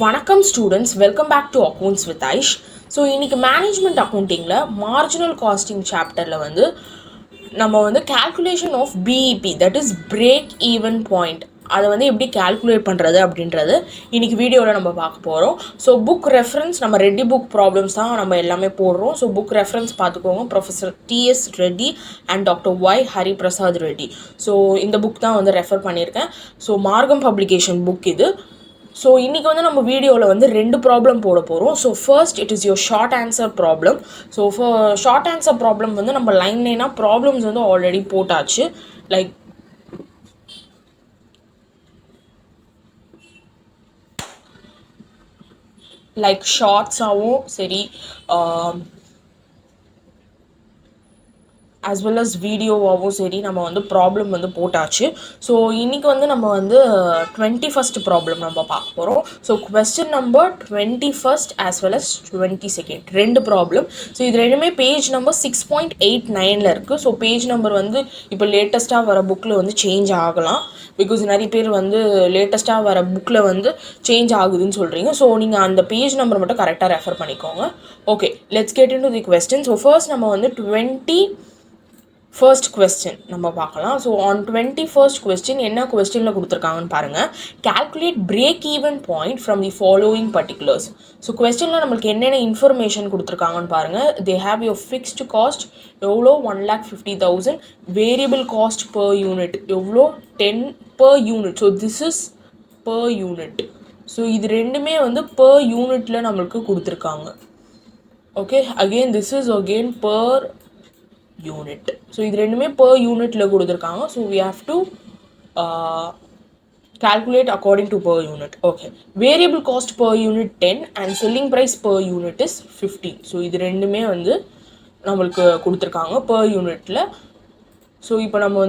வணக்கம் students, welcome back to accounts with Aish. So இன்றைக்கி management அக்கௌண்டிங்கில் மார்ஜினல் காஸ்டிங் சாப்டரில் நம்ம calculation of BEP, that is break even point, அதை எப்படி கேல்குலேட் பண்ணுறது அப்படின்றது இன்றைக்கி வீடியோவில் நம்ம பார்க்க போகிறோம். ஸோ புக் ரெஃபரன்ஸ் நம்ம ரெட்டி புக் ப்ராப்ளம்ஸ் தான் நம்ம எல்லாமே போடுறோம். ஸோ புக் ரெஃபரன்ஸ் பார்த்துக்கோங்க, professor DS Reddy and doctor Y Hariprasad Reddy. So இந்த புக் தான் ரெஃபர் பண்ணியிருக்கேன். ஸோ மார்கம் பப்ளிகேஷன் புக் இது. ஸோ இன்றைக்கி நம்ம வீடியோவில் 2 ப்ராப்ளம் போட போகிறோம். So first it is your short answer problem. So short answer problem நம்ம லைனாக ப்ராப்ளம்ஸ் ஆல்ரெடி போட்டாச்சு. லைக் ஷார்ட்ஸாகவும் சரி, as well as வீடியோவாகவும் சரி, நம்ம ப்ராப்ளம் போட்டாச்சு. ஸோ இன்றைக்கி நம்ம 21st ப்ராப்ளம் நம்ம பார்க்க போகிறோம். So question number 21st as well as 22nd 2 problem. So இது ரெண்டுமே பேஜ் நம்பர் 6.89 இருக்குது. ஸோ பேஜ் நம்பர் இப்போ லேட்டஸ்ட்டாக வர புக்கில் சேஞ்ச் ஆகலாம். பிகாஸ் நிறைய பேர் லேட்டஸ்ட்டாக வர புக்கில் சேஞ்ச் ஆகுதுன்னு சொல்கிறீங்க. ஸோ நீங்கள் அந்த பேஜ் நம்பர் மட்டும் கரெக்டாக ரெஃபர் பண்ணிக்கோங்க. Okay, let's get in to the question. So first நம்ம 21st கொஸ்டின் நம்ம பார்க்கலாம். ஸோ ஆன் 21st கொஸ்டின் என்ன கொஸ்டினில் கொடுத்துருக்காங்கன்னு பாருங்கள். Calculate break even point from the following particulars. So கொஸ்டினில் நம்மளுக்கு என்னென்ன இன்ஃபர்மேஷன் கொடுத்துருக்காங்கன்னு பாருங்கள். They have your fixed cost எவ்வளோ 1,50,000, வேரியபிள் காஸ்ட் பர் யூனிட் எவ்வளோ 10 per unit. So this is per unit. So இது ரெண்டுமே per யூனிட்டில் நம்மளுக்கு கொடுத்துருக்காங்க. Okay, again this is again per unit. So இது ரெண்டுமே per யூனிட்டில் கொடுத்துருக்காங்க. So we have to calculate according to per unit. Okay, variable cost per unit 10 and selling price per unit is 15. So இது ரெண்டுமே நம்மளுக்கு கொடுத்துருக்காங்க per யூனிட்டில். So இப்போ நம்ம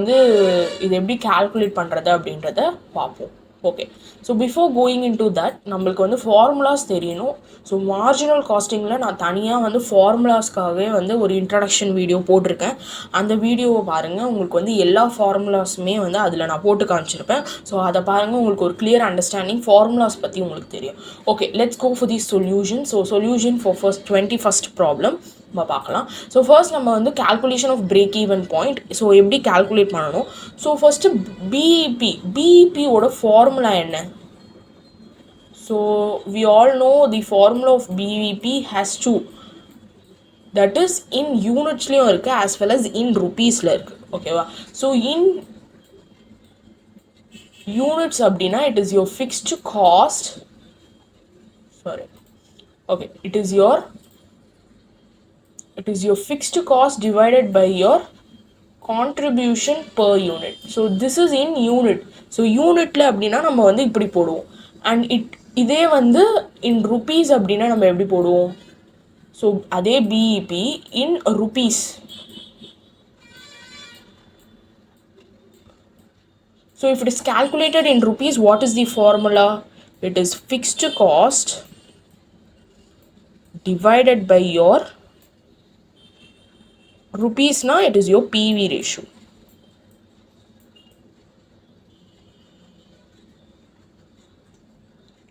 இது எப்படி கால்குலேட் பண்ணுறது அப்படின்றத பார்ப்போம். Okay, so before going in to that நம்மளுக்கு ஃபார்முலாஸ் தெரியணும். ஸோ மார்ஜினல் காஸ்டிங்கில் நான் தனியாக ஃபார்முலாஸ்க்காகவே ஒரு இன்ட்ரடக்ஷன் வீடியோ போட்டிருக்கேன். அந்த வீடியோவை பாருங்கள். உங்களுக்கு எல்லா ஃபார்முலாஸுமே அதில் நான் போட்டு காமிச்சிருப்பேன். ஸோ அதை பாருங்கள், உங்களுக்கு ஒரு கிளியர் அண்டர்ஸ்டாண்டிங் ஃபார்முலாஸ் பற்றி உங்களுக்கு தெரியும். Okay, let's go for the solution. So solution for 21st problem நம்ம பார்க்கலாம். ஸோ ஃபர்ஸ்ட் நம்ம calculation of break even point. So எப்படி கால்குலேட் பண்ணணும்? ஸோ ஃபர்ஸ்ட்டு பிஇபியோட ஃபார்முலா என்ன? So we all know the formula of BEP has 2, that is in யூனிட்ஸ்லேயும் இருக்குது as well as in ருபீஸில் இருக்குது. ஓகேவா? ஸோ இன் யூனிட்ஸ் அப்படின்னா it is your fixed cost, sorry, okay, it is your fixed cost divided by your contribution per unit. So this is in unit. So unitல அப்படின்னா நம்ம இப்படி போடுவோம். And இதே in rupees அப்படின்னா நம்ம எப்படி போடுவோம்? So அதே BEP in rupees. So if it is calculated in rupees, what is the formula? It is fixed cost divided by your rupees. Now it is your PV ratio.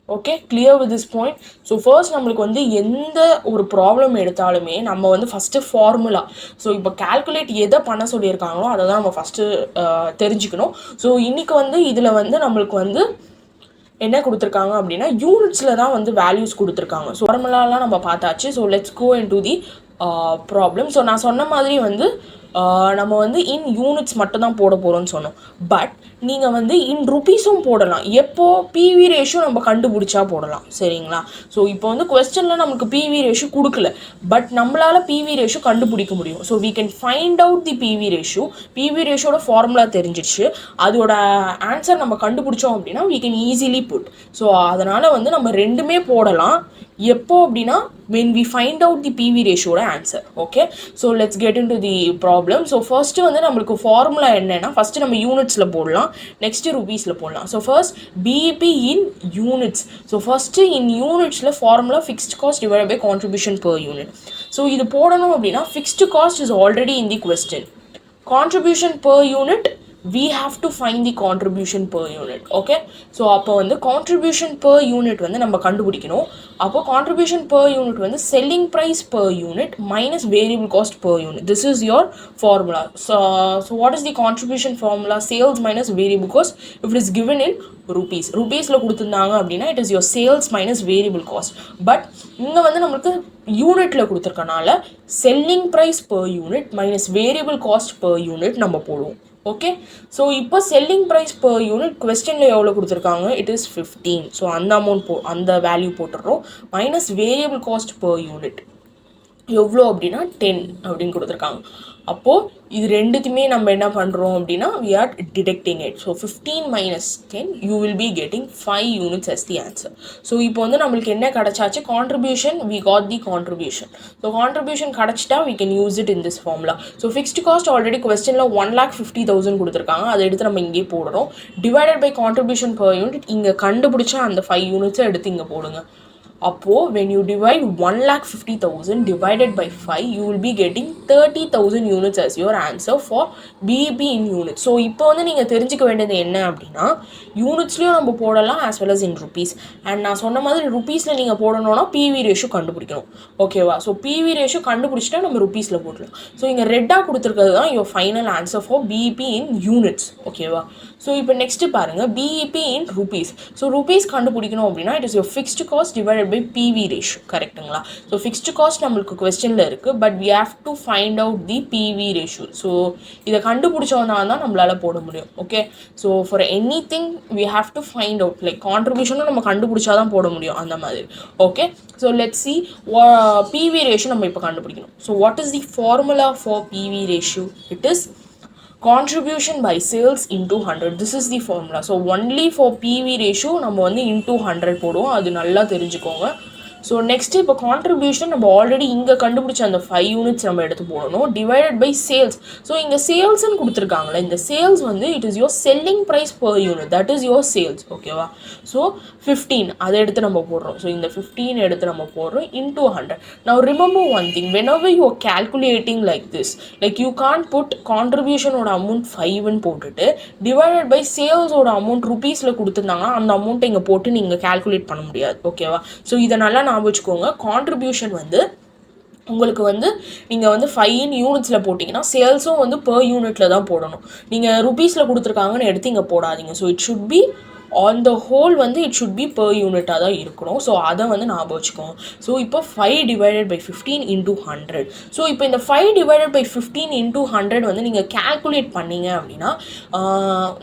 Okay, clear with this point? So first நம்மளுக்கு எந்த ஒரு problem எடுத்தாலுமே நம்ம first formula. So இப்போ calculate எதை பண்ண சொல்லியிருக்காங்களோ அதை தான் நம்ம ஃபஸ்ட்டு தெரிஞ்சுக்கணும். ஸோ இன்றைக்கி இதில் நம்மளுக்கு என்ன கொடுத்துருக்காங்க அப்படின்னா யூனிட்ஸில் தான் வேல்யூஸ் கொடுத்துருக்காங்க. ஸோ ஃபார்முலாலாம் நம்ம பார்த்தாச்சு. So let's go into the problem. So நான் சொன்ன மாதிரி நம்ம இன் யூனிட்ஸ் மட்டும் தான் போட போகிறோம்னு சொன்னோம். பட் நீங்கள் இன் ருபீஸும் போடலாம். எப்போது பிவி ரேஷியோ நம்ம கண்டுபிடிச்சா போடலாம். சரிங்களா? ஸோ இப்போ கொஸ்டினில் நமக்கு பிவி ரேஷியோ கொடுக்கல, பட் நம்மளால் பிவி ரேஷியோ கண்டுபிடிக்க முடியும். So we can find out the PV ratio. PV ரேஷியோட ஃபார்முலா தெரிஞ்சிடுச்சு, அதோட ஆன்சர் நம்ம கண்டுபிடிச்சோம் அப்படின்னா we can easily put. So அதனால் நம்ம ரெண்டுமே போடலாம். எப்போ அப்படின்னா when we find out the PV ratio answer. Okay, so let's get into the problem. So first நம்மளுக்கு ஃபார்முலா என்னன்னா, ஃபர்ஸ்ட் நம்ம யூனிட்ஸில் போடலாம், நெக்ஸ்ட் ருபீஸில் போடலாம். So first BEP in units. So first in யூனிட்ஸில் formula fixed cost divide by contribution per unit. So இது போடணும் அப்படின்னா fixed cost is already in the question, contribution per unit we have to find the contribution per unit. Okay, so அப்போ வந்து contribution per unit வந்து நம்ம கண்டுபிடிக்கணும். அப்போ contribution per unit வந்து selling price per unit minus variable cost per unit. This is your formula. So what is the contribution formula? Sales minus variable cost. If it is given in rupeesல கொடுத்திருந்தாங்க அப்படின்னா it is your sales minus variable cost. But இங்க வந்து நமக்கு யூனிட்ல கொடுத்திருக்கனால selling price per unit minus variable cost per unit நம்ம போடுவோம். Okay, so இப்போ selling price per unit கொஸ்டினில் எவ்வளோ கொடுத்துருக்காங்க, இட் இஸ் 15. ஸோ அந்த அமௌண்ட் அந்த வேல்யூ போட்டுடுறோம். Minus variable cost per unit எவ்வளோ அப்படின்னா 10 அப்படின்னு கொடுத்துருக்காங்க. அப்போது இது ரெண்டுத்துமே நம்ம என்ன பண்ணுறோம் அப்படின்னா we are deducting it. So 15 minus 10 you will be getting 5 units as the answer. So இப்போ வந்து நம்மளுக்கு என்ன கிடச்சாச்சு, contribution we got the contribution. So contribution கிடச்சிட்டா we can use it in this formula. So fixed cost already கொஸ்டினில் 1,50,000 கொடுத்துருக்காங்க, அதை எடுத்து நம்ம இங்கே போடுறோம். Divided by contribution per unit இங்கே கண்டுபிடிச்சா அந்த 5 யூனிட்ஸை எடுத்து இங்கே போடுங்க. அப்போது when you divide 1,50,000 divided by 5 you will be getting 30,000 units as your answer for BEP in units. So இப்போ வந்து நீங்கள் தெரிஞ்சுக்க வேண்டியது என்ன அப்படின்னா, யூனிட்ஸ்லேயும் நம்ம போடலாம் as well as in rupees. And நான் சொன்ன மாதிரி ருப்பீஸில் நீங்கள் போடணும்னா PV ரேஷியோ கண்டுபிடிக்கணும். ஓகேவா, ஸோ PV ரேஷியோ கண்டுபிடிச்சிட்டா நம்ம ருப்பீஸில் போடலாம். ஸோ இங்கே ரெட்டாக கொடுத்துருக்கிறது தான் your final answer for BEP in units. ஓகேவா, ஸோ இப்போ நெக்ஸ்ட்டு பாருங்கள் BEP in rupees. So rupees கண்டுபிடிக்கணும் அப்படின்னா it is your fixed cost divided by PV ratio. கரெக்டுங்களா, ஸோ ஃபிக்ஸ்டு காஸ்ட் நம்மளுக்கு கொஸ்டினில் இருக்குது, but we have to find out the PV ratio. So இதை கண்டுபிடிச்சோன்னா தான் நம்மளால் போட முடியும். Okay, so for anything we have to find out, like கான்ட்ரிபியூஷனும் நம்ம கண்டுபிடிச்சா தான் போட முடியும் அந்த மாதிரி. Okay, so let's see PV ratio நம்ம இப்போ கண்டுபிடிக்கணும். So what is the formula for PV ratio? It is contribution by sales into 100. This is the formula. So only for PV ratio நம்ம வந்து into 100 போடுவோம், அது நல்லா தெரிஞ்சுக்கோங்க. ஸோ நெக்ஸ்ட்டு இப்போ கான்ட்ரிபியூஷன் நம்ம ஆல்ரெடி இங்கே கண்டுபிடிச்ச அந்த 5 யூனிட்ஸ் நம்ம எடுத்து போடணும். Divided by sales. ஸோ இங்கே சேல்ஸ்ன்னு கொடுத்துருக்காங்களே, இந்த சேல்ஸ் வந்து it is your selling price per unit, that is your sales. ஓகேவா, ஸோ 15 அதை எடுத்து நம்ம போடுறோம். ஸோ இந்த 15 எடுத்து நம்ம போடுறோம் into 100. Now remember one thing, whenever you are calculating like this, like you can't put கான்ட்ரிபியூஷனோட அமௌண்ட் 5ன்னு போட்டுட்டு டிவைடட் பை சேல்ஸோட அமௌண்ட் ருப்பீஸில் கொடுத்துருந்தாங்கன்னா அந்த அமௌண்ட்டை இங்கே போட்டு நீங்கள் கால்குலேட் பண்ண முடியாது. ஓகேவா, ஸோ இதனால் நான் வச்சுக்கோங்க, கான்ட்ரிபியூஷன் வந்து உங்களுக்கு வந்து நீங்கள் வந்து 5 யூனிட்ஸில் போட்டிங்கன்னா சேல்ஸும் வந்து பர் யூனிட்டில் தான் போடணும். நீங்கள் ருப்பீஸில் கொடுத்துருக்காங்கன்னு எடுத்து இங்கே போடாதீங்க. So it should be on the whole வந்து இட் ஷுட் பி பர் யூனிட்டாக தான் இருக்கணும். ஸோ அதை வந்து ஞாபகம் வச்சுக்கோங்க. ஸோ இப்போ 5 டிவைடட் பை 15 into 100. ஸோ இப்போ இந்த 5 டிவைடட் பை 15 into 100 வந்து நீங்கள் கேல்குலேட் பண்ணீங்க அப்படின்னா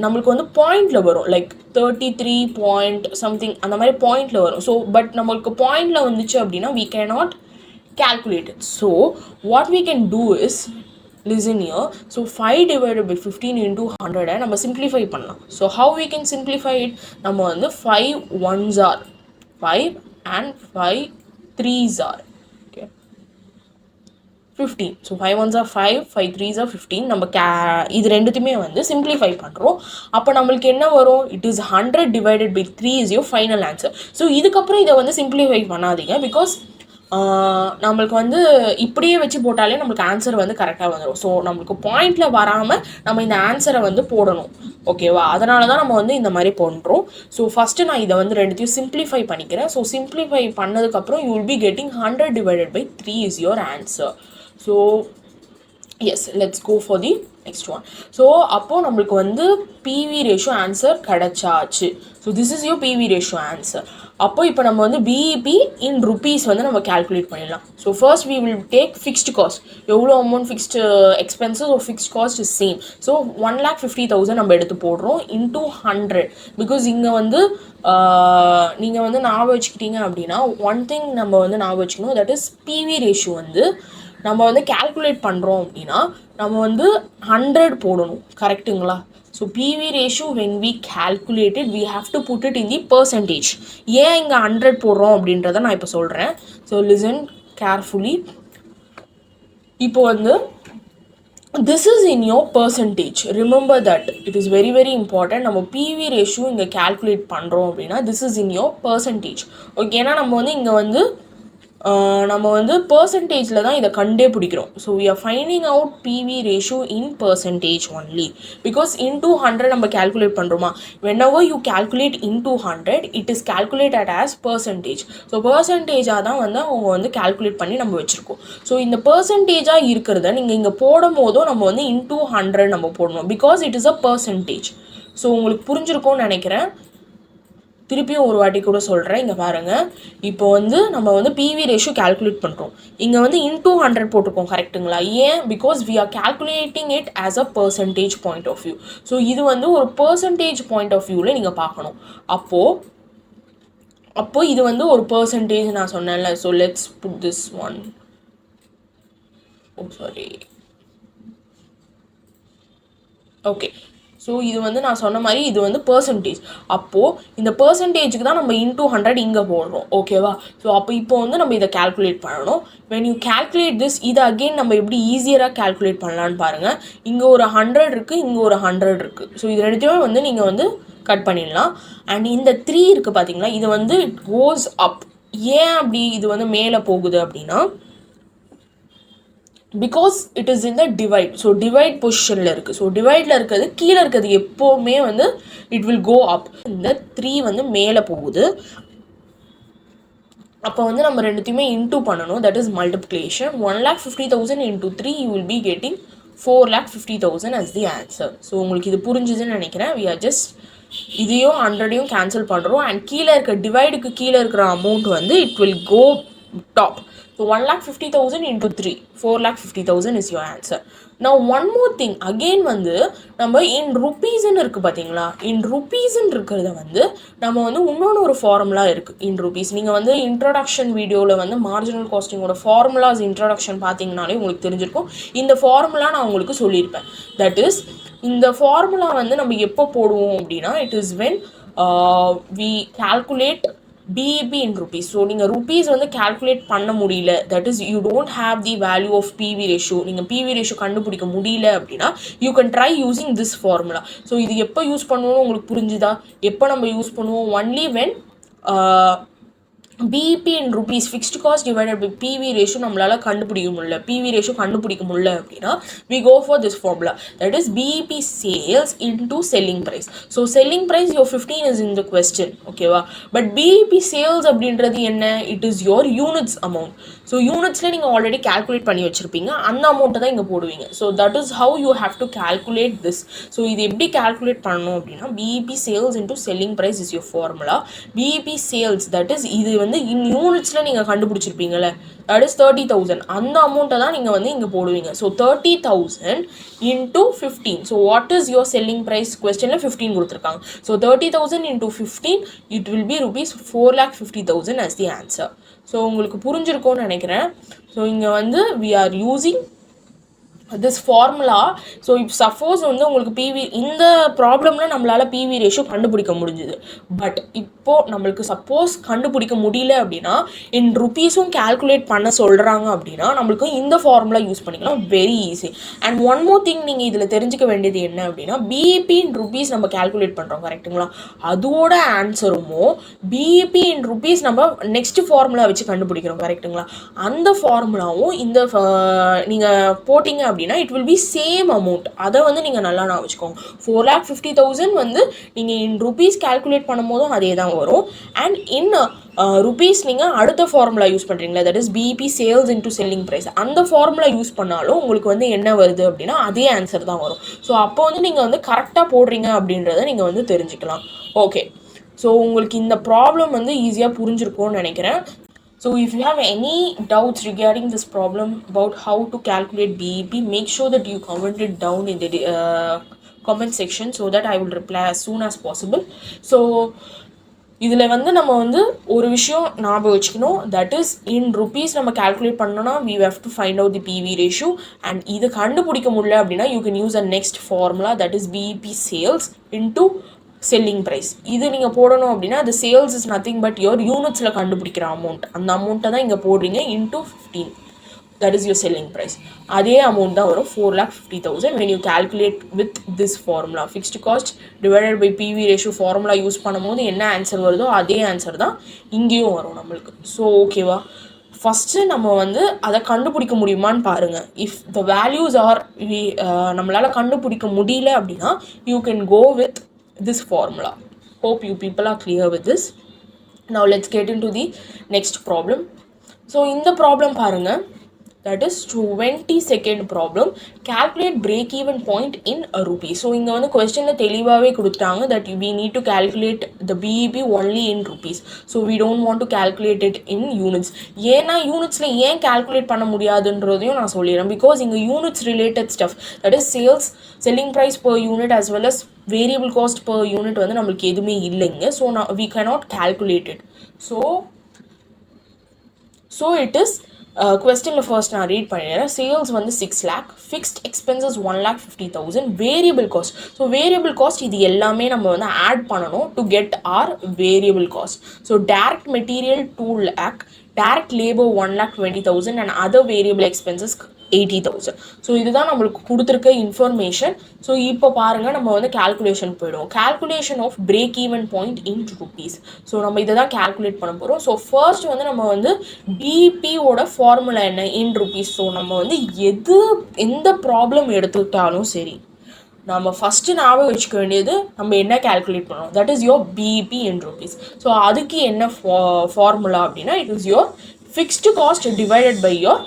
நம்மளுக்கு வந்து பாயிண்டில் வரும், லைக் 33 point something அந்த மாதிரி பாயிண்டில் வரும். ஸோ பட் நம்மளுக்கு பாயிண்டில் வந்துச்சு அப்படின்னா we cannot calculate it. So what we can do is, listen here, so 5 divided by 15 into 100 நம்ம simplify பண்ணலாம். So how we can simplify it? நம்ம வந்து 5 ones are 5 and 5 3s are okay 15. So 5 ones are 5, 5 3s are 15. நம்ம இது ரெண்டுத்துமே வந்து simplify பண்ணுறோம். அப்போ நம்மளுக்கு என்ன வரும், it is 100 divided by 3 is your final answer. So இதுக்கப்புறம் இதை வந்து simplify பண்ணாதீங்க, because நம்மளுக்கு வந்து இப்படியே வச்சு போட்டாலே நம்மளுக்கு ஆன்சர் வந்து கரெக்டாக வந்துடும். ஸோ நம்மளுக்கு பாயிண்டில் வராமல் நம்ம இந்த ஆன்சரை வந்து போடணும். ஓகேவா, அதனால தான் நம்ம வந்து இந்த மாதிரி பண்ணுறோம். ஸோ ஃபஸ்ட்டு நான் இதை வந்து ரெண்டுத்தையும் சிம்பிளிஃபை பண்ணிக்கிறேன். ஸோ சிம்பிளிஃபை பண்ணதுக்கப்புறம் you will be getting 100 divided by 3 is your answer. So yes, let's go for the next one. ஸோ அப்போது நம்மளுக்கு வந்து PV ரேஷியோ ஆன்சர் கிடச்சாச்சு. So this is your PV ratio answer. அப்போ இப்போ நம்ம வந்து BEP இன் ருப்பீஸ் வந்து நம்ம கால்குலேட் பண்ணிடலாம். So first we will take fixed cost, எவ்வளோ அமௌண்ட் ஃபிக்ஸ்டு எக்ஸ்பென்சஸ் ஒரு fixed cost is same. So 1,50,000 நம்ம எடுத்து போடுறோம் into 100. பிகாஸ் இங்கே வந்து நீங்கள் வந்து ஞாபகம் வச்சுக்கிட்டீங்க அப்படின்னா ஒன் திங் நம்ம வந்து ஞாபகம் வச்சுக்கணும், தட் இஸ் PV ரேஷியோ வந்து நம்ம வந்து கால்குலேட் பண்ணுறோம் அப்படின்னா நம்ம வந்து 100 போடணும். கரெக்டுங்களா? So PV ratio when we calculate it we have to put it in the percentage. ஏன் இங்கே 100 போடுறோம் அப்படின்றத நான் இப்போ சொல்கிறேன். So listen carefully. இப்போ வந்து this is in your percentage. Remember that it is very very important. நம்ம PV ratio இங்கே calculate பண்ணுறோம் அப்படின்னா this is in your percentage. Okay, ஏன்னா நம்ம வந்து இங்கே வந்து நம்ம வந்து பெர்சன்டேஜில் தான் இதை கண்டே பிடிக்கிறோம். So we are finding out PV ratio in percentage only because into 100 நம்ம calculate பண்ணுறோமா. whenever you calculate into 100 it is calculated as percentage. So பெர்சன்டேஜாக தான் வந்து அவங்க வந்து calculate பண்ணி நம்ம வச்சுருக்கோம். ஸோ இந்த பெர்சன்டேஜாக இருக்கிறத நீங்கள் இங்கே போடும் போதும் நம்ம வந்து into 100 நம்ம போடணும் because it is a percentage. So உங்களுக்கு புரிஞ்சிருக்கும்னு நினைக்கிறேன். திருப்பியும் ஒரு வாட்டி கூட சொல்கிறேன். இங்கே பாருங்கள், இப்போ வந்து நம்ம வந்து பிவி ரேஷியோ கால்குலேட் பண்ணுறோம். இங்கே வந்து இன்டூ 100 போட்டிருக்கோம், கரெக்டுங்களா? ஏன்? Because we are calculating it as a percentage point of view. So இது வந்து ஒரு பர்சன்டேஜ் பாயிண்ட் ஆஃப் வியூவில் நீங்கள் பார்க்கணும். அப்போது இது வந்து ஒரு பர்சன்டேஜ் நான் சொன்னேன்ல. So let's put this one. Okay. So இது வந்து நான் சொன்ன மாதிரி இது வந்து பர்சன்டேஜ். அப்போது இந்த பர்சன்டேஜுக்கு தான் நம்ம இன்டூ 100 இங்கே போடுறோம், ஓகேவா? ஸோ இப்போ வந்து நம்ம இதை கால்குலேட் பண்ணணும். வென் யூ கால்குலேட் திஸ், இதை அகெயின் நம்ம எப்படி ஈஸியராக கால்குலேட் பண்ணலான்னு பாருங்கள். இங்கே ஒரு 100 இருக்குது, இங்கே ஒரு 100 இருக்குது. ஸோ இது ரெண்டுத்தையுமே வந்து நீங்கள் வந்து கட் பண்ணிடலாம். அண்ட் இந்த 3 இருக்குது பார்த்தீங்களா, இது வந்து இட் கோஸ் அப். ஏன் அப்படி இது வந்து மேலே போகுது அப்படின்னா, because it is in the divide. So divide பொசிஷனில் இருக்குது. ஸோ டிவைடில் இருக்கிறது கீழே இருக்கிறது எப்போவுமே வந்து இட் வில் கோ அப். இந்த 3 வந்து மேலே போகுது. அப்போ வந்து நம்ம ரெண்டுத்தையுமே இன்டூ பண்ணணும். That is multiplication. 1,50,000 into 3 you will be getting 4,50,000 as the answer. So உங்களுக்கு இது புரிஞ்சுதுன்னு நினைக்கிறேன். we are just இதையும் 100ஐயும் கேன்சல் பண்ணுறோம். அண்ட் கீழே இருக்க டிவைடுக்கு கீழே இருக்கிற அமௌண்ட் வந்து it will go top. So 1,50,000 into 3, 4,50,000 is your answer. Now one more thing, again வந்து நம்ம in rupees இருக்குது பார்த்தீங்களா, in rupees இருக்கிறத வந்து நம்ம வந்து இன்னொன்று ஒரு ஃபார்முலா இருக்குது in rupees. நீங்கள் வந்து இன்ட்ரடக்ஷன் வீடியோவில் வந்து மார்ஜினல் காஸ்டிங்கோட ஃபார்முலாஸ் இன்ட்ரடக்ஷன் பார்த்தீங்கனாலே உங்களுக்கு தெரிஞ்சிருக்கும். இந்த ஃபார்முலா நான் உங்களுக்கு சொல்லியிருப்பேன். தட் இஸ் இந்த ஃபார்முலா வந்து நம்ம எப்போ போடுவோம் அப்படின்னா, it is when we calculate BEP in rupees. So நீங்கள் rupees வந்து calculate பண்ண முடியல, that is you don't have the value of PV ratio, நீங்கள் பிவி ரேஷியோ கண்டுபிடிக்க முடியல அப்படின்னா you can try using this formula. So இது எப்போ யூஸ் பண்ணுவோம் உங்களுக்கு புரிஞ்சுதா? எப்போ நம்ம யூஸ் பண்ணுவோம்? Only when BEP in rupees, fixed cost divided by PV ratio நம்மளால கண்டுபிடிக்க முடியல, PV ratio கண்டுபிடிக்க முடியல அப்படின்னா we go for this formula, that is BEP sales into selling price. So selling price your 15 is in the question, ஓகேவா? But BEP sales அப்படின்றது என்ன? it is your units amount. So யூனிட்ஸில் நீங்கள் already calculate பண்ணி வச்சுருப்பீங்க, அந்த அமௌண்ட்டை தான் இங்கே போடுவீங்க. So that is how you have to calculate this. So இது எப்படி கால்குலேட் பண்ணணும் அப்படின்னா, BEP sales into selling price is your formula. BEP sales, that is இது வந்து இன் யூனிட்ஸில் நீங்கள் கண்டுபிடிச்சிருப்பீங்கள்ல, தட் இஸ் 30,000. அந்த அமௌண்ட்டை தான் நீங்கள் வந்து இங்கே போடுவீங்க. So 30,000 into 15. So what is your selling price? கொஸ்டினில் 15 கொடுத்துருக்காங்க. So 30,000 into 15 it will be rupees 4,50,000 as the answer. So உங்களுக்கு புரிஞ்சிருக்கும்னு நினைக்கிறேன். ஸோ இங்கே வந்து we are using this formula. So இப்போ சப்போஸ் வந்து உங்களுக்கு பிவி இந்த ப்ராப்ளமில் நம்மளால் பிவி ரேஷியோ கண்டுபிடிக்க முடிஞ்சுது. பட் இப்போது நம்மளுக்கு சப்போஸ் கண்டுபிடிக்க முடியல அப்படின்னா, இன் ருப்பீஸும் கால்குலேட் பண்ண சொல்கிறாங்க அப்படின்னா நம்மளுக்கு இந்த ஃபார்முலா யூஸ் பண்ணிக்கலாம், very easy. And one more thing நீங்கள் இதில் தெரிஞ்சுக்க வேண்டியது என்ன அப்படின்னா, பிஇபி இன் ருப்பீஸ் நம்ம கால்குலேட் பண்ணுறோம், கரெக்டுங்களா? அதோட ஆன்சருமோ பிஇபி இன் ருப்பீஸ் நம்ம நெக்ஸ்ட் ஃபார்முலா வச்சு கண்டுபிடிக்கிறோம், கரெக்டுங்களா? அந்த ஃபார்முலாவும் இந்த நீங்கள் போட்டிங்க அப்படின்னா it will be same amount. அதை வந்து நீங்கள் நல்லா நான் வச்சுக்கோங்க. 4,50,000 வந்து நீங்கள் இன் ருபீஸ் கால்குலேட் பண்ணும் போதும் அதே தான் வரும். அண்ட் இன் ருபீஸ் நீங்கள் அடுத்த ஃபார்முலா யூஸ் பண்ணுறீங்களா, that is BEP sales into selling price, அந்த ஃபார்முலா யூஸ் பண்ணாலும் உங்களுக்கு வந்து என்ன வருது அப்படின்னா அதே ஆன்சர் தான் வரும். ஸோ அப்போ வந்து நீங்கள் வந்து கரெக்டாக போடுறீங்க அப்படின்றத நீங்கள் வந்து தெரிஞ்சுக்கலாம். ஓகே, ஸோ உங்களுக்கு இந்த ப்ராப்ளம் வந்து ஈஸியாக புரிஞ்சிருக்கும்னு நினைக்கிறேன். So if you have any doubts regarding this problem about how to calculate BEP, make sure that you comment it down in the comment section so that I will reply as soon as possible. So இதில் வந்து நம்ம வந்து ஒரு விஷயம் ஞாபகம் வச்சுக்கணும், that is in rupees நம்ம calculate பண்ணோன்னா we have to find out the PV ratio. And இது கண்டுபிடிக்க முடியல அப்படின்னா you can use a next formula, that is BEP sales into selling price. இது நீங்கள் போடணும் அப்படின்னா அது sales is nothing but your யூனிட்ஸில் கண்டுபிடிக்கிற அமௌண்ட், அந்த அமௌண்ட்டை தான் இங்கே போடுறீங்க into 15, that is your selling price. அதே அமௌண்ட் தான் வரும் 4,50,000 when you calculate with this formula. Fixed cost divided by PV ratio formula use பண்ணும்போது என்ன ஆன்சர் வருதோ அதே ஆன்சர் தான் இங்கேயும் வரும் நம்மளுக்கு. ஸோ ஓகேவா, ஃபஸ்ட்டு நம்ம வந்து அதை கண்டுபிடிக்க முடியுமான்னு பாருங்கள். இஃப் த வேல்யூஸ் ஆர் நம்மளால் கண்டுபிடிக்க முடியல அப்படின்னா you can go with this formula. Hope you people are clear with this. Now let's get into the next problem. So in the problem parunga, that is 22nd problem, calculate break even point in a rupee. So inga vandu question la telivave kuduttaanga that we need to calculate the BEP only in rupees. So we don't want to calculate it in units. Yena units la yen calculate panna mudiyadundradhayum na solliren, because inga units related stuff, that is sales, selling price per unit as well as variable cost per unit வந்து நம்மளுக்கு எதுவுமே இல்லைங்க. So we cannot calculate it. So it is questionல first நான் read பண்ணிடுறேன். Sales வந்து 6 lakh, fixed expenses 1,50,000, variable cost. So variable cost இது எல்லாமே நம்ம வந்து ஆட் பண்ணணும் to get our variable cost. So direct material 2 lakh, direct labour 1,20,000 and other variable expenses 80,000. So இதுதான் நம்மளுக்கு கொடுத்துருக்க இன்ஃபர்மேஷன். ஸோ இப்போ பாருங்கள், நம்ம வந்து கேல்குலேஷன் போயிடுவோம். Calculation of break even point in rupees. So நம்ம இதை தான் கேல்குலேட் பண்ண போகிறோம். ஸோ ஃபர்ஸ்ட் வந்து நம்ம வந்து பிபியோட ஃபார்முலா என்ன இன் ருபீஸ். ஸோ நம்ம வந்து எந்த ப்ராப்ளம் எடுத்துக்கிட்டாலும் சரி, நம்ம ஃபஸ்ட்டு ஞாபகம் வச்சுக்க வேண்டியது நம்ம என்ன கேல்குலேட் பண்ணோம், that is your BEP in rupees. So அதுக்கு என்ன ஃபார்முலா அப்படின்னா, it is your fixed cost divided by your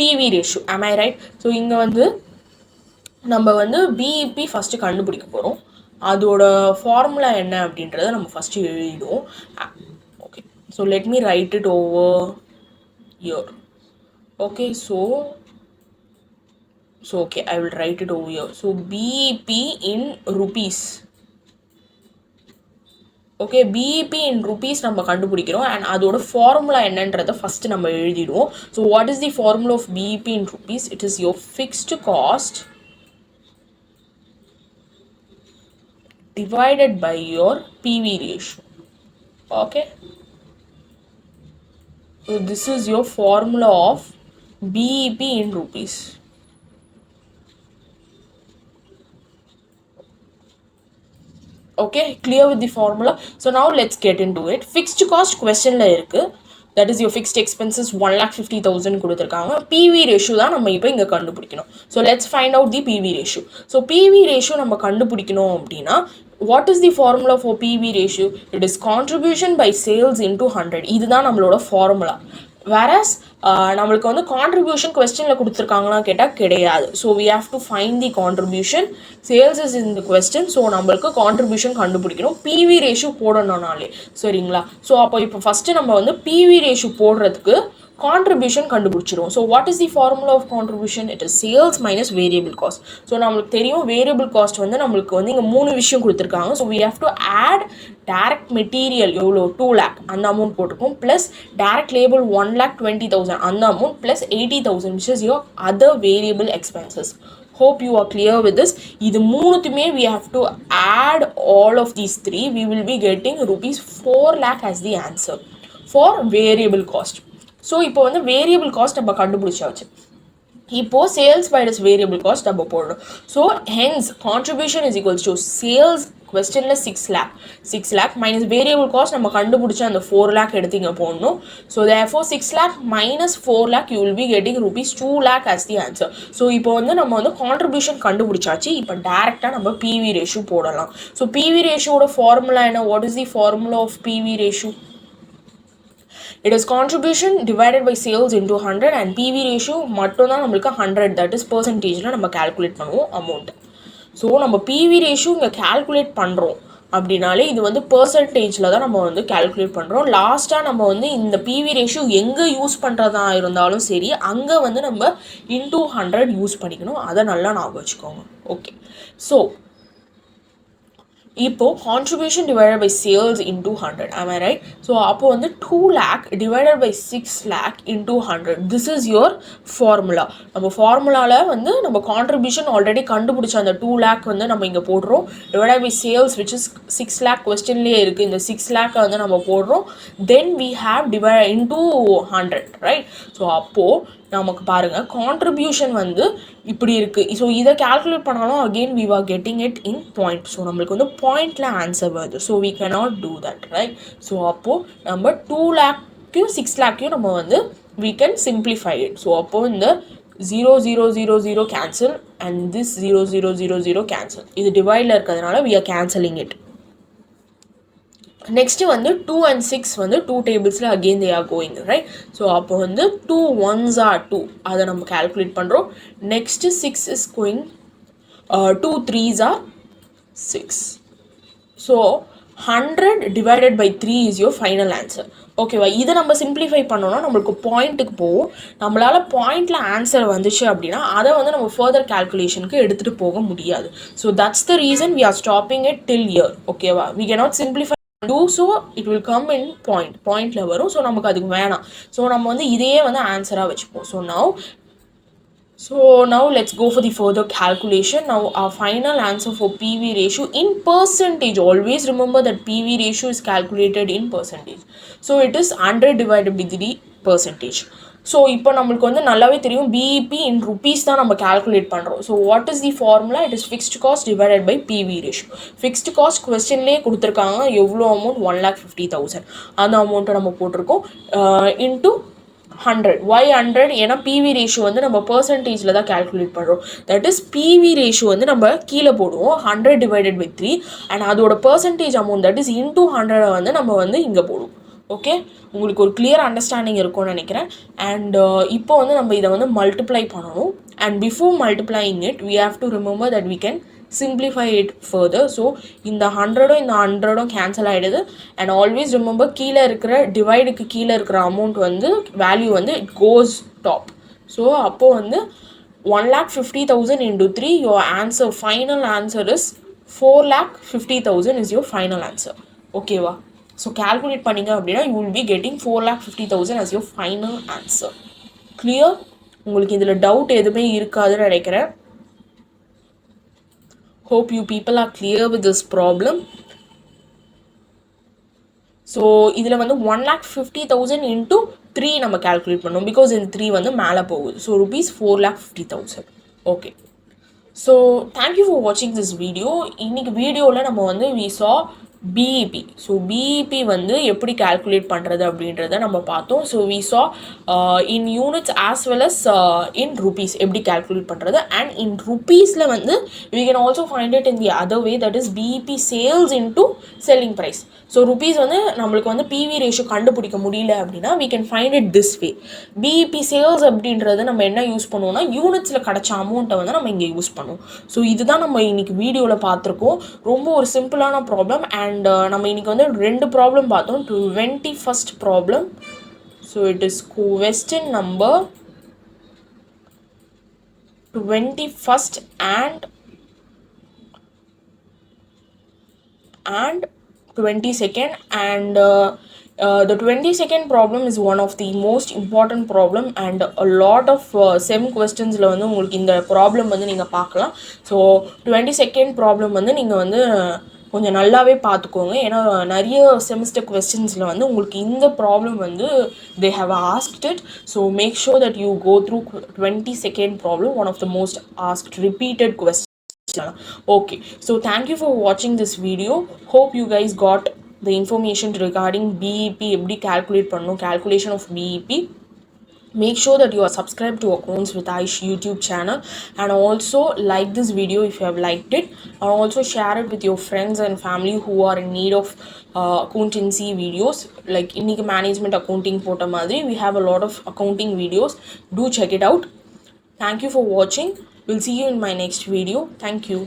PV ratio. Am I right? So இங்கே வந்து நம்ம வந்து பிஇபி ஃபஸ்ட்டு கண்டுபிடிக்க போகிறோம். அதோட ஃபார்முலா என்ன அப்படின்றத நம்ம ஃபஸ்ட்டு எழுதிடுவோம். Okay, so let me write it over here. Okay, so okay, I will write it over here. So BEP in rupees. Okay, BEP in rupees நம்ம கண்டுபிடிக்கிறோம். அண்ட் அதோட ஃபார்முலா என்னன்றதை ஃபஸ்ட்டு நம்ம எழுதிடுவோம். So what is the formula of BEP in rupees? It is your fixed cost divided by your PV ratio. Okay, so this is your formula of BEP in rupees. Okay, clear with the formula? So now let's get into it. Fixed cost question la irukku, that is your fixed expenses 1,50,000 கொடுத்திருக்காங்க. PV ratio தான் நம்ம இப்போ இங்கே கண்டுபிடிக்கணும். So let's find out the PV ratio. So PV ratio நம்ம கண்டுபிடிக்கணும் அப்படின்னா, what is the formula for PV ratio? It is contribution by sales into 100. இதுதான் நம்மளோட ஃபார்முலா. whereas நம்மளுக்கு வந்து கான்ட்ரிபியூஷன் கொஸ்டினில் கொடுத்துருக்காங்களா கேட்டால் கிடையாது. So we have to find the contribution. Sales is in the question. So நம்மளுக்கு கான்ட்ரிபியூஷன் கண்டுபிடிக்கணும். பிவி ரேஷியோ போடணும்னாலே சரிங்களா. ஸோ அப்போ இப்போ ஃபஸ்ட்டு நம்ம வந்து பிவி ரேஷியோ போடுறதுக்கு கான்ட்ரிபியூஷன் கண்டுபிடிச்சிரும். So what is the formula of contribution? It is sales minus variable cost. So நம்மளுக்கு தெரியும் வேரியபிள் காஸ்ட் வந்து நம்மளுக்கு வந்து இங்கே 3 விஷயம் கொடுத்துருக்காங்க. So we have to add direct material எவ்வளோ 2 lakh அந்த அமௌண்ட் போட்டிருக்கோம், ப்ளஸ் டைரக்ட் லேபர் 1,20,000 அந்த amount, plus 80,000 which is your other variable expenses. Hope you are clear with this. இது மூணுத்துமே we have to add all of these 3. We will be getting rupees 4 lakh as the answer for variable cost. So இப்போ வந்து variable cost நம்ம கண்டுபிடிச்சாச்சு. இப்போது sales minus variable cost நம்ம போடணும். So hence contribution is equals to sales கொஸ்டினில் 6 lakh minus variable cost நம்ம கண்டுபிடிச்ச அந்த 4 lakh எடுத்து இங்கே போடணும். So therefore 6 lakh minus 4 lakh you will be getting rupees 2 lakh as the answer. So இப்போ வந்து நம்ம வந்து கான்ட்ரிபியூஷன் கண்டுபிடிச்சாச்சு. இப்போ டேரெக்டாக நம்ம பிவி ரேஷியோ போடலாம். ஸோ பிவி ரேஷியோட ஃபார்முலா என்ன? What is the formula of PV ratio? It is contribution divided by sales into 100 and PV ratio மட்டும் தான் நம்மளுக்கு 100, that is percentageல நம்ம calculate பண்ணுவோம் amount. ஸோ நம்ம PV ratio இங்கே calculate பண்ணுறோம் அப்படின்னாலே இது வந்து பர்சன்டேஜில் தான் நம்ம வந்து calculate பண்ணுறோம். லாஸ்ட்டாக நம்ம வந்து இந்த PV ratio எங்கே யூஸ் பண்ணுறதா இருந்தாலும் சரி, அங்கே வந்து நம்ம into 100 யூஸ் பண்ணிக்கணும். அதை நல்லா ஞாபகம் வச்சுக்கோங்க. ஓகே, ஸோ இப்போ contribution divided by sales into 100, am I right? So அப்போ வந்து 2 lakh divided by 6 lakh into 100, this is your formula. நம்ம ஃபார்முலாவில் வந்து நம்ம கான்ட்ரிபியூஷன் ஆல்ரெடி கண்டுபிடிச்ச அந்த 2 lakh வந்து நம்ம இங்கே போடுறோம். Divided by sales which is 6 lakh கொஸ்டின்லேயே இருக்குது, இந்த 6 lakh வந்து நம்ம போடுறோம். Then we have divide into 100, right? So அப்போது நமக்கு பாருங்கள் கான்ட்ரிபியூஷன் வந்து இப்படி இருக்குது. ஸோ இதை கால்குலேட் பண்ணாலும் again we were getting it in point. So நம்மளுக்கு வந்து பாயிண்டில் ஆன்சர் வருது. So we cannot do that, right? So அப்போது நம்ம 2 lakhையும் 6 lakhையும் நம்ம வந்து we can simplify it. So upon the 0 0 0 0 cancel and this 0 0 0 0 cancel. This divide la irukadanaala we are cancelling it. Next வந்து 2 and 6 வந்து 2 tablesல again they are going, right? So அப்போ வந்து 2 ones are 2 அதை நம்ம calculate பண்ணுறோம். Next 6 is going 2 3s are 6. So 100 divided by 3 is your final answer. ஓகேவா? இதை நம்ம சிம்பிளிஃபை பண்ணோம்னா நம்மளுக்கு பாயிண்ட்டுக்கு போகும். நம்மளால் பாயிண்டில் ஆன்சர் வந்துச்சு அப்படின்னா அதை வந்து நம்ம ஃபர்தர் கேல்குலேஷனுக்கு எடுத்துகிட்டு போக முடியாது. So that's the reason we are stopping it till here. ஓகேவா? We cannot simplify do so, it will come in pointல வரும். ஸோ நமக்கு அதுக்கு வேணாம். ஸோ நம்ம வந்து இதையே வந்து ஆன்சராக வச்சுப்போம். So now let's go for the further calculation. Now our final answer for PV ratio in percentage. Always remember that PV ratio is calculated in percentage. So it is 100 divided by the percentage. So இப்போ நம்மளுக்கு வந்து நல்லாவே தெரியும் PIB in rupees தான் நம்ம calculate பண்ணுறோம். So what is the formula? It is fixed cost divided by PV ratio. Fixed cost கொஸ்டின்லேயே கொடுத்துருக்காங்க எவ்வளோ அமௌண்ட் 1,50,000 அந்த அமௌண்ட்டை நம்ம போட்டிருக்கோம் இன்ட்டு 100. Why 100? ஏன்னா பிவி ரேஷியோ வந்து நம்ம பர்சன்டேஜில் தான் கேல்குலேட் பண்ணுறோம். தட் இஸ் பிவி ரேஷியோ வந்து நம்ம கீழே போடுவோம் 100 டிவைடட் பை 3 அண்ட் அதோட percentage amount that is into 100 வந்து நம்ம வந்து இங்கே போடுவோம். ஓகே, உங்களுக்கு ஒரு கிளியர் அண்டர்ஸ்டாண்டிங் இருக்கும்னு நினைக்கிறேன். அண்ட் இப்போ வந்து நம்ம இதை வந்து மல்டிப்ளை பண்ணணும். And before multiplying it we have to remember that we can simplify it further. So இந்த 100ம் இந்த 100ம் கேன்சல் ஆகிடுது. அண்ட் ஆல்வேஸ் ரிமெம்பர் கீழே இருக்கிற டிவைடுக்கு கீழே இருக்கிற அமௌண்ட் வந்து வேல்யூ வந்து இட் கோஸ் டாப். ஸோ அப்போது வந்து 1,50,000 into 3 your answer final answer is 4,50,000 is your final answer. ஓகேவா? ஸோ calculate பண்ணிங்க அப்படின்னா you will be getting 4,50,000 as your final answer. clear? உங்களுக்கு இதில் டவுட் எதுவுமே இருக்காதுன்னு நினைக்கிறேன். Hope you people are clear with this problem. So இதில் வந்து 1,50,000 into 3 நம்ம calculate பண்ணோம் because இந்த 3 வந்து மேலே போகுது. So rupees 4,50,000. Okay. So thank you for watching this video. இன்னைக்கு வீடியோவில் நம்ம வந்து we saw BEP. So BEP வந்து எப்படி calculate பண்ணுறது அப்படின்றத நம்ம பார்த்தோம். So we saw in units as well as in rupees எப்படி calculate பண்ணுறது. and in rupeesல வந்து we can also find it in the other way, that is BEP sales into selling price. So rupees வந்து நம்மளுக்கு வந்து PV ratio கண்டுபிடிக்க முடியல அப்படின்னா we can find it this way. BEP sales அப்படின்றது நம்ம என்ன யூஸ் பண்ணுவோம்னா யூனிட்ஸில் கிடச்ச அமௌண்ட்டை வந்து நம்ம இங்கே யூஸ் பண்ணுவோம். ஸோ இதுதான் நம்ம இன்னைக்கு வீடியோவில் பார்த்துருக்கோம். ரொம்ப ஒரு சிம்பிளான ப்ராப்ளம். அண்ட் நம்ம இன்னைக்கு வந்து 2 ப்ராப்ளம் பார்த்தோம். 21st problem. So it is question number 21st and 22nd. and the 22nd problem is one of the most important problem and a lot of sem questionsல வந்து உங்களுக்கு இந்த ப்ராப்ளம் வந்து நீங்கள் பார்க்கலாம். ஸோ 22nd ப்ராப்ளம் வந்து நீங்கள் வந்து கொஞ்சம் நல்லாவே பார்த்துக்கோங்க. ஏன்னா நிறைய செமிஸ்டர் கொஸ்டின்ஸில் வந்து உங்களுக்கு இந்த ப்ராப்ளம் வந்து they have asked it. So make sure that you go through 22nd problem, one of the most asked repeated questions. Okay, so thank you for watching this video. Hope you guys got the information regarding BEP, எப்படி calculate பண்ணணும், calculation of BEP. Make sure that you are subscribed to Accounts with Aish YouTube channel and also like this video if you have liked it, and also share it with your friends and family who are in need of accountancy videos. Like இன்னைக்கு management accounting போட்ட மாதிரி we have a lot of accounting videos. Do check it out. Thank you for watching. We'll see you in my next video. Thank you.